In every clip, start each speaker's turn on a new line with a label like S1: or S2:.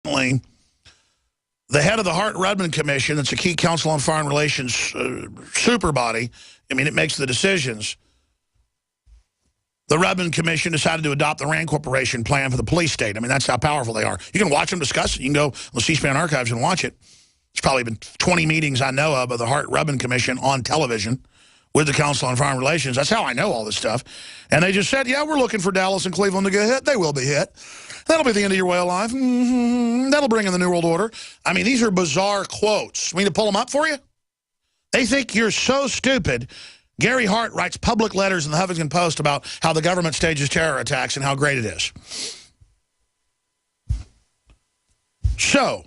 S1: The head of the Hart-Rudman Commission, that's a key Council on Foreign Relations super body. I mean, it makes the decisions. The Rudman Commission decided to adopt the RAND Corporation plan for the police state. I mean, that's how powerful they are. You can watch them discuss it. You can go on the C-SPAN archives and watch it. It's probably been 20 meetings I know of the Hart-Rudman Commission on television with the Council on Foreign Relations. That's how I know all this stuff. And they just said, yeah, we're looking for Dallas and Cleveland to get hit. They will be hit. That'll be the end of your way of life. That'll bring in the New World Order. I mean, these are bizarre quotes. We need to pull them up for you? They think you're so stupid. Gary Hart writes public letters in the Huffington Post about how the government stages terror attacks and how great it is. So,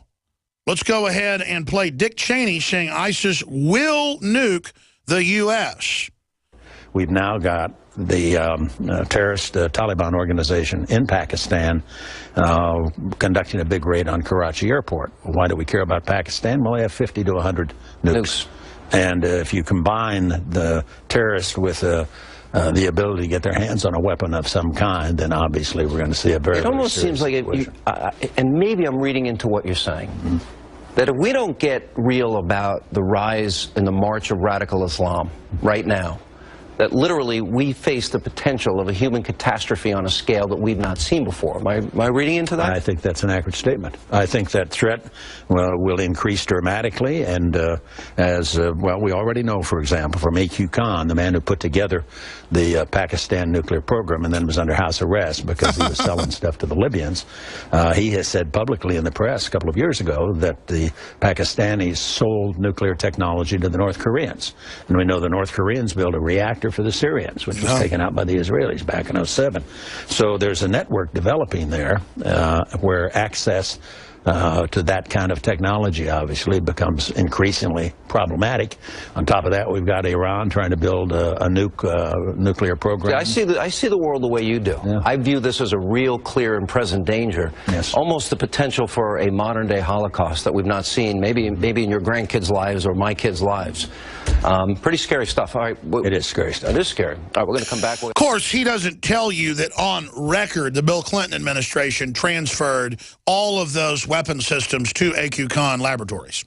S1: let's go ahead and play Dick Cheney saying ISIS will nuke the U.S.
S2: We've now got the terrorist Taliban organization in Pakistan conducting a big raid on Karachi airport. Why do we care about Pakistan? Well, they have 50 to 100 nukes. And if you combine the terrorists with the ability to get their hands on a weapon of some kind, then obviously we're going to see a very,
S3: it almost seems like and maybe I'm reading into what you're saying, that if we don't get real about the rise and the march of radical Islam right now, that literally we face the potential of a human catastrophe on a scale that we've not seen before. Am I reading into that?
S2: I think that's an accurate statement. I think that threat will increase dramatically, and well, we already know, for example, from A.Q. Khan, the man who put together the Pakistan nuclear program and then was under house arrest because he was selling stuff to the Libyans. He has said publicly in the press a couple of years ago that the Pakistanis sold nuclear technology to the North Koreans. And we know the North Koreans built a reactor for the Syrians, which was taken out by the Israelis back in '07. So there's a network developing there where access to that kind of technology obviously becomes increasingly problematic. On top of that, we've got Iran trying to build a nuclear program.
S3: See, I see the world the way you do. Yeah. I view this as a real, clear, and present danger.
S2: Yes.
S3: Almost the potential for a modern-day Holocaust that we've not seen, maybe in your grandkids' lives or my kids' lives. Pretty scary stuff. All right,
S2: it is scary stuff.
S3: It is scary. All right, we're going to come back.
S1: Of course, he doesn't tell you that on record, the Bill Clinton administration transferred all of those weapon systems to A.Q. Khan laboratories,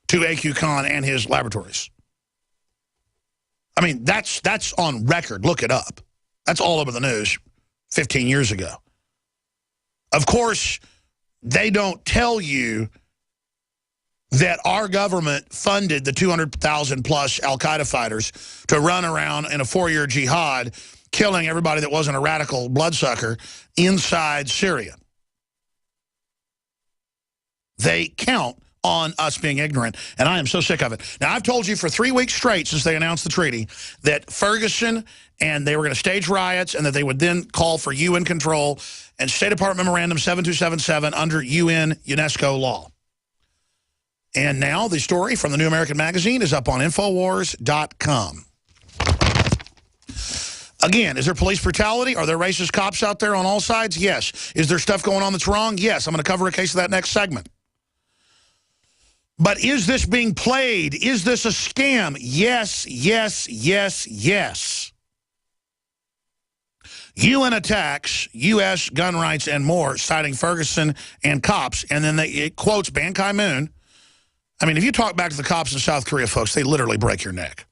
S1: to A.Q. Khan and his laboratories. I mean, that's on record. Look it up. That's all over the news 15 years ago. Of course, they don't tell you that our government funded the 200,000 plus al-Qaeda fighters to run around in a 4-year jihad, killing everybody that wasn't a radical bloodsucker inside Syria. They count on us being ignorant, and I am so sick of it. Now, I've told you for 3 weeks straight since they announced the treaty that Ferguson and they were going to stage riots and that they would then call for UN control and State Department Memorandum 7277 under UN UNESCO law. And now the story from the New American Magazine is up on Infowars.com. Again, is there police brutality? Are there racist cops out there on all sides? Yes. Is there stuff going on that's wrong? Yes. I'm going to cover a case of that next segment. But is this being played? Is this a scam? Yes, yes, yes, yes. UN attacks, U.S. gun rights and more, citing Ferguson and cops. And then it quotes Ban Ki-moon. I mean, if you talk back to the cops in South Korea, folks, they literally break your neck.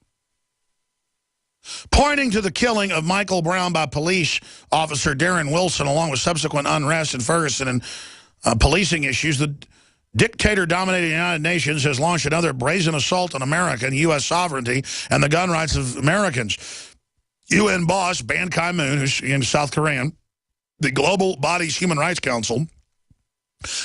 S1: Pointing to the killing of Michael Brown by police officer Darren Wilson, along with subsequent unrest in Ferguson and policing issues, the dictator-dominated United Nations has launched another brazen assault on America and U.S. sovereignty and the gun rights of Americans. UN boss Ban Ki-moon, who's in South Korean, the global body's Human Rights Council,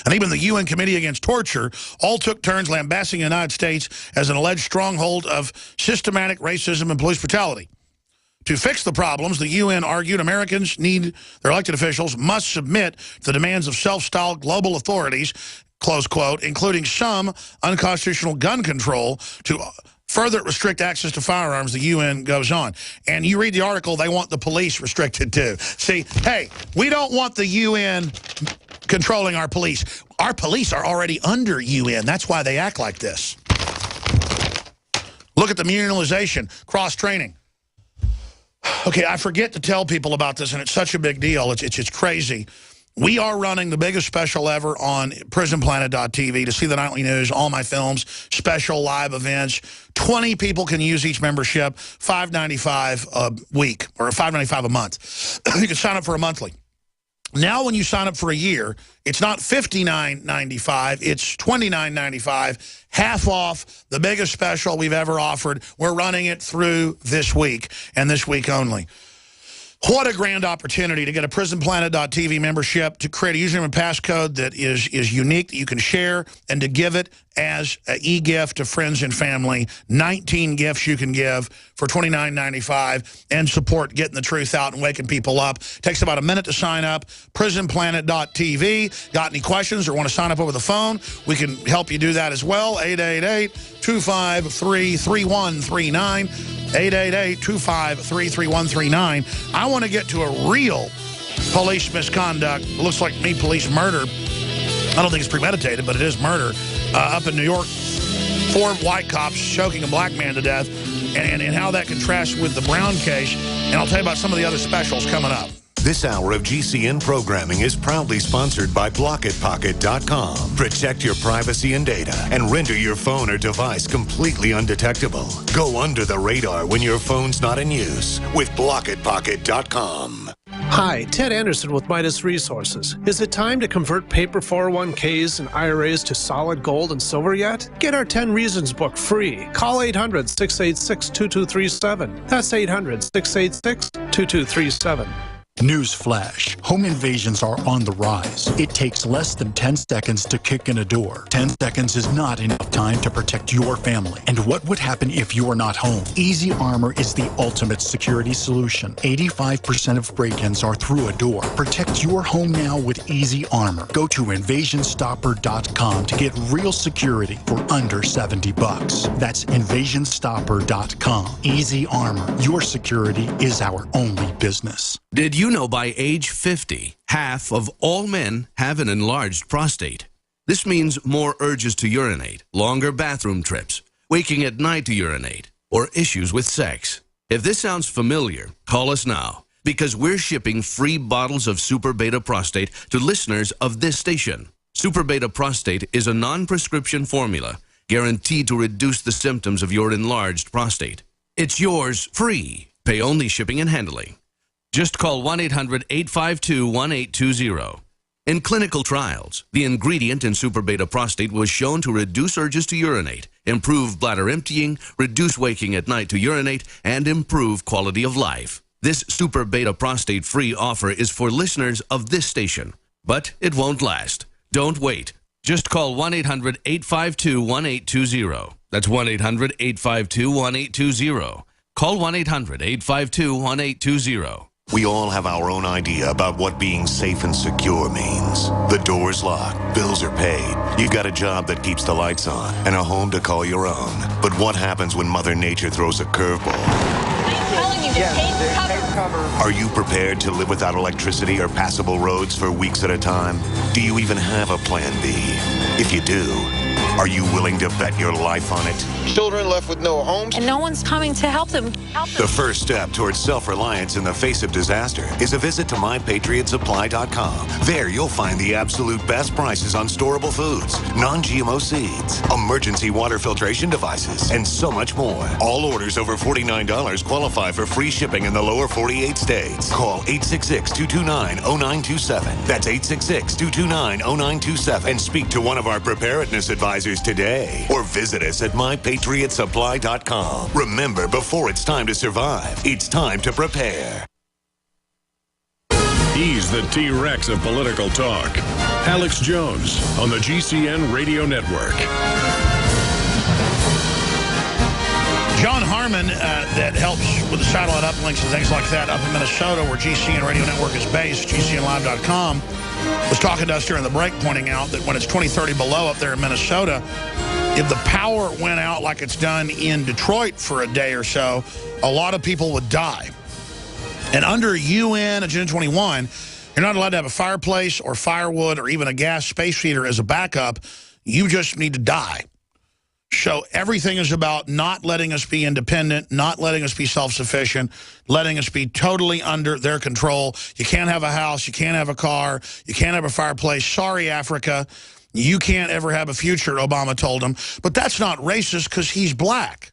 S1: and even the UN Committee Against Torture all took turns lambasting the United States as an alleged stronghold of systematic racism and police brutality. To fix the problems, the UN argued Americans need, their elected officials must submit to the demands of self-styled global authorities, close quote, including some unconstitutional gun control to further restrict access to firearms, the UN goes on. And you read the article, they want the police restricted too. See, hey, we don't want the UN controlling our police. Our police are already under UN. That's why they act like this. Look at the munization, cross-training. Okay, I forget to tell people about this, and it's such a big deal. It's crazy. We are running the biggest special ever on PrisonPlanet.tv to see the nightly news, all my films, special live events. 20 people can use each membership, $5.95 a week or $5.95 a month. You can sign up for a monthly. Now when you sign up for a year, it's not $59.95, it's $29.95, half off, the biggest special we've ever offered. We're running it through this week and this week only. What a grand opportunity to get a PrisonPlanet.tv membership, to create a username and passcode that is unique, that you can share, and to give it as an e-gift to friends and family. 19 gifts you can give for $29.95 and support getting the truth out and waking people up. Takes about a minute to sign up. PrisonPlanet.tv. Got any questions or want to sign up over the phone? We can help you do that as well. 888-253-3139. 888-253-3139. I want to get to a real police misconduct. It looks like police murder. I don't think it's premeditated, but it is murder. Up in New York, 4 white cops choking a black man to death, and how that contrasts with the Brown case. And I'll tell you about some of the other specials coming up.
S4: This hour of GCN programming is proudly sponsored by BlockItPocket.com. Protect your privacy and data and render your phone or device completely undetectable. Go under the radar when your phone's not in use with BlockItPocket.com.
S5: Hi, Ted Anderson with Midas Resources. Is it time to convert paper 401ks and IRAs to solid gold and silver yet? Get our 10 Reasons book free. Call 800-686-2237. That's 800-686-2237.
S6: Newsflash. Home invasions are on the rise. It takes less than 10 seconds to kick in a door. 10 seconds is not enough time to protect your family. And what would happen if you're not home? Easy Armor is the ultimate security solution. 85% of break-ins are through a door. Protect your home now with Easy Armor. Go to InvasionStopper.com to get real security for under $70. That's InvasionStopper.com. Easy Armor. Your security is our only business.
S7: Did you know by age 50, half of all men have an enlarged prostate? This means more urges to urinate, longer bathroom trips, waking at night to urinate, or issues with sex. If this sounds familiar, call us now, because we're shipping free bottles of Super Beta Prostate to listeners of this station. Super Beta Prostate is a non-prescription formula guaranteed to reduce the symptoms of your enlarged prostate. It's yours free. Pay only shipping and handling. Just call 1-800-852-1820. In clinical trials, the ingredient in Super Beta Prostate was shown to reduce urges to urinate, improve bladder emptying, reduce waking at night to urinate, and improve quality of life. This Super Beta Prostate free offer is for listeners of this station, but it won't last. Don't wait. Just call 1-800-852-1820. That's 1-800-852-1820. Call 1-800-852-1820.
S4: We all have our own idea about what being safe and secure means. The door's locked, bills are paid, you've got a job that keeps the lights on, and a home to call your own. But what happens when Mother Nature throws a curveball?
S8: I'm telling you, tape cover.
S4: Are you prepared to live without electricity or passable roads for weeks at a time? Do you even have a plan B? If you do, are you willing to bet your life on it?
S9: Children left with no homes.
S8: And no one's coming to help them.
S4: The first step towards self-reliance in the face of disaster is a visit to MyPatriotSupply.com. There you'll find the absolute best prices on storable foods, non-GMO seeds, emergency water filtration devices, and so much more. All orders over $49 qualify for free shipping in the lower 48 states. Call 866-229-0927. That's 866-229-0927 and speak to one of our preparedness advisors today, or visit us at MyPatriotSupply.com. Remember, before it's time to survive, it's time to prepare.
S10: He's the T-Rex of political talk. Alex Jones on the GCN Radio Network.
S1: John Harmon, that helps with the satellite uplinks and things like that up in Minnesota, where GCN Radio Network is based, GCNlive.com, was talking to us during the break, pointing out that when it's 20-30 below up there in Minnesota, if the power went out like it's done in Detroit for a day or so, a lot of people would die. And under UN Agenda 21, you're not allowed to have a fireplace or firewood or even a gas space heater as a backup. You just need to die. So everything is about not letting us be independent, not letting us be self-sufficient, letting us be totally under their control. You can't have a house, you can't have a car, you can't have a fireplace. Sorry, Africa, you can't ever have a future, Obama told him. But that's not racist because he's black.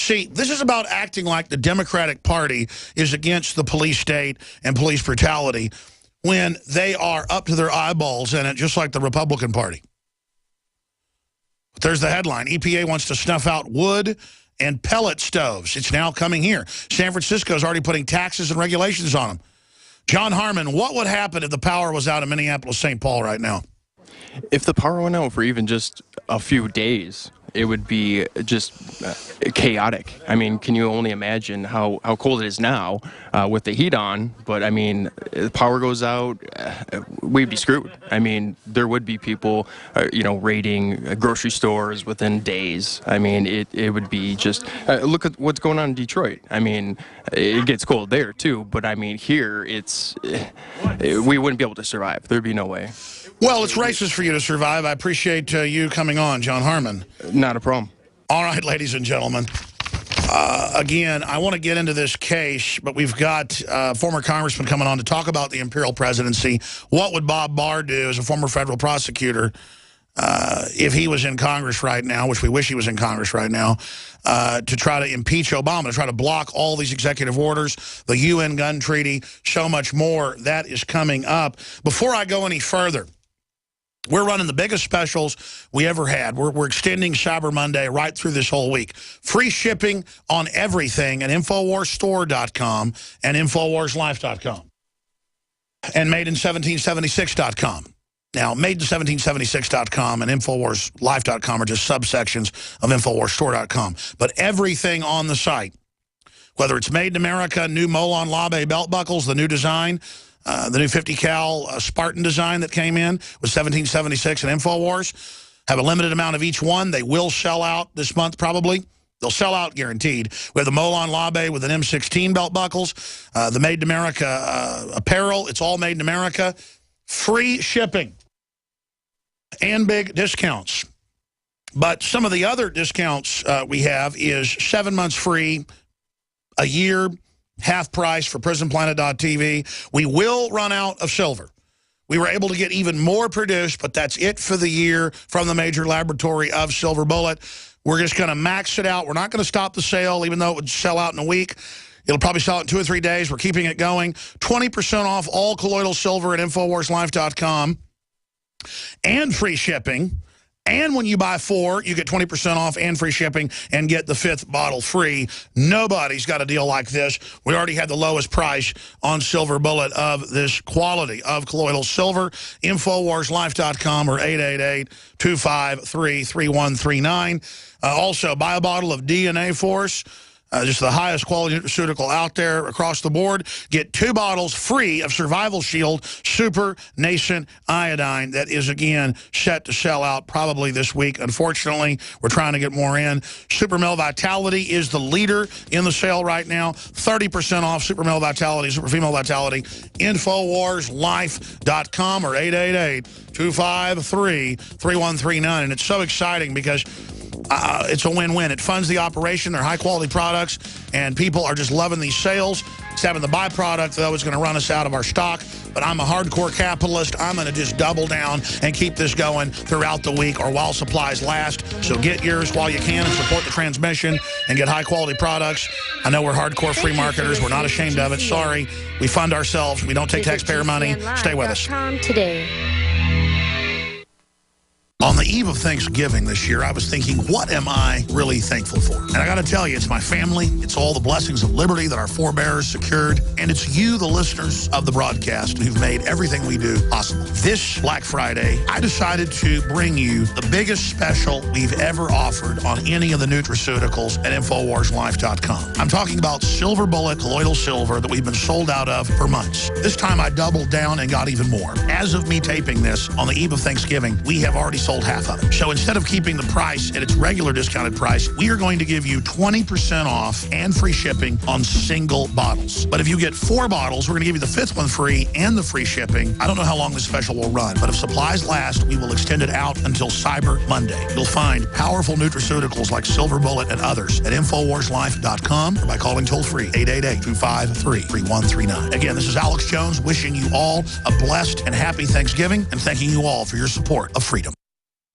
S1: See, this is about acting like the Democratic Party is against the police state and police brutality when they are up to their eyeballs in it, just like the Republican Party. There's the headline. EPA wants to snuff out wood and pellet stoves. It's now coming here. San Francisco is already putting taxes and regulations on them. John Harmon, what would happen if the power was out in Minneapolis-St. Paul right now?
S11: If the power went out for even just a few days, it would be just chaotic. I mean, can you only imagine how cold it is now with the heat on? But I mean, the power goes out, we'd be screwed. I mean, there would be people, raiding grocery stores within days. I mean, it would be just, look at what's going on in Detroit. I mean, it gets cold there too, but I mean, here we wouldn't be able to survive. There'd be no way.
S1: Well, it's racist for you to survive. I appreciate you coming on, John Harmon.
S11: Not a problem.
S1: All right, ladies and gentlemen. Again, I want to get into this case, but we've got former congressman coming on to talk about the imperial presidency. What would Bob Barr do as a former federal prosecutor if he was in Congress right now, which we wish he was in Congress right now, to try to impeach Obama, to try to block all these executive orders, the UN gun treaty, so much more. That is coming up. Before I go any further, we're running the biggest specials we ever had. We're extending Cyber Monday right through this whole week. Free shipping on everything at InfoWarsStore.com and InfoWarsLife.com. And MadeIn1776.com. Now, MadeIn1776.com and InfoWarsLife.com are just subsections of InfoWarsStore.com. But everything on the site, whether it's Made in America, new Molon Labe belt buckles, the new design, the new 50 cal Spartan design that came in with 1776 and InfoWars, have a limited amount of each one. They will sell out this month probably. They'll sell out guaranteed. We have the Molon Labe with an M16 belt buckles, the Made in America apparel. It's all Made in America. Free shipping and big discounts. But some of the other discounts we have is 7 months free, a year, half price for PrisonPlanet.tv. We will run out of silver. We were able to get even more produced, but that's it for the year from the major laboratory of Silver Bullet. We're just going to max it out. We're not going to stop the sale, even though it would sell out in a week. It'll probably sell out in 2 or 3 days. We're keeping it going. 20% off all colloidal silver at InfoWarsLife.com and free shipping. And when you buy 4, you get 20% off and free shipping and get the 5th bottle free. Nobody's got a deal like this. We already had the lowest price on Silver Bullet of this quality of colloidal silver. InfoWarsLife.com or 888-253-3139. Also, buy a bottle of DNA Force. Just the highest quality nutraceutical out there across the board. Get 2 bottles free of Survival Shield Super Nascent Iodine. That is, again, set to sell out probably this week. Unfortunately, we're trying to get more in. Super Male Vitality is the leader in the sale right now. 30% off Super Male Vitality, Super Female Vitality. InfoWarsLife.com or 888-253-3139. And it's so exciting because it's a win-win. It funds the operation. They're high-quality products, and people are just loving these sales. It's having the byproduct, though, is going to run us out of our stock. But I'm a hardcore capitalist. I'm going to just double down and keep this going throughout the week or while supplies last. So get yours while you can and support the transmission and get high-quality products. I know we're hardcore free marketers. We're not ashamed of it. Sorry. We fund ourselves. We don't take taxpayer money. Stay with us.
S12: Today.
S1: On the eve of Thanksgiving this year, I was thinking, what am I really thankful for? And I got to tell you, it's my family. It's all the blessings of liberty that our forebears secured. And it's you, the listeners of the broadcast, who've made everything we do possible. This Black Friday, I decided to bring you the biggest special we've ever offered on any of the nutraceuticals at InfoWarsLife.com. I'm talking about Silver Bullet colloidal silver that we've been sold out of for months. This time I doubled down and got even more. As of me taping this, on the eve of Thanksgiving, we have already sold sold half of it. So instead of keeping the price at its regular discounted price, we are going to give you 20% off and free shipping on single bottles. But if you get 4 bottles, we're going to give you the 5th one free and the free shipping. I don't know how long this special will run, but if supplies last, we will extend it out until Cyber Monday. You'll find powerful nutraceuticals like Silver Bullet and others at InfoWarsLife.com or by calling toll-free 888-253-3139. Again, this is Alex Jones wishing you all a blessed and happy Thanksgiving and thanking you all for your support of freedom.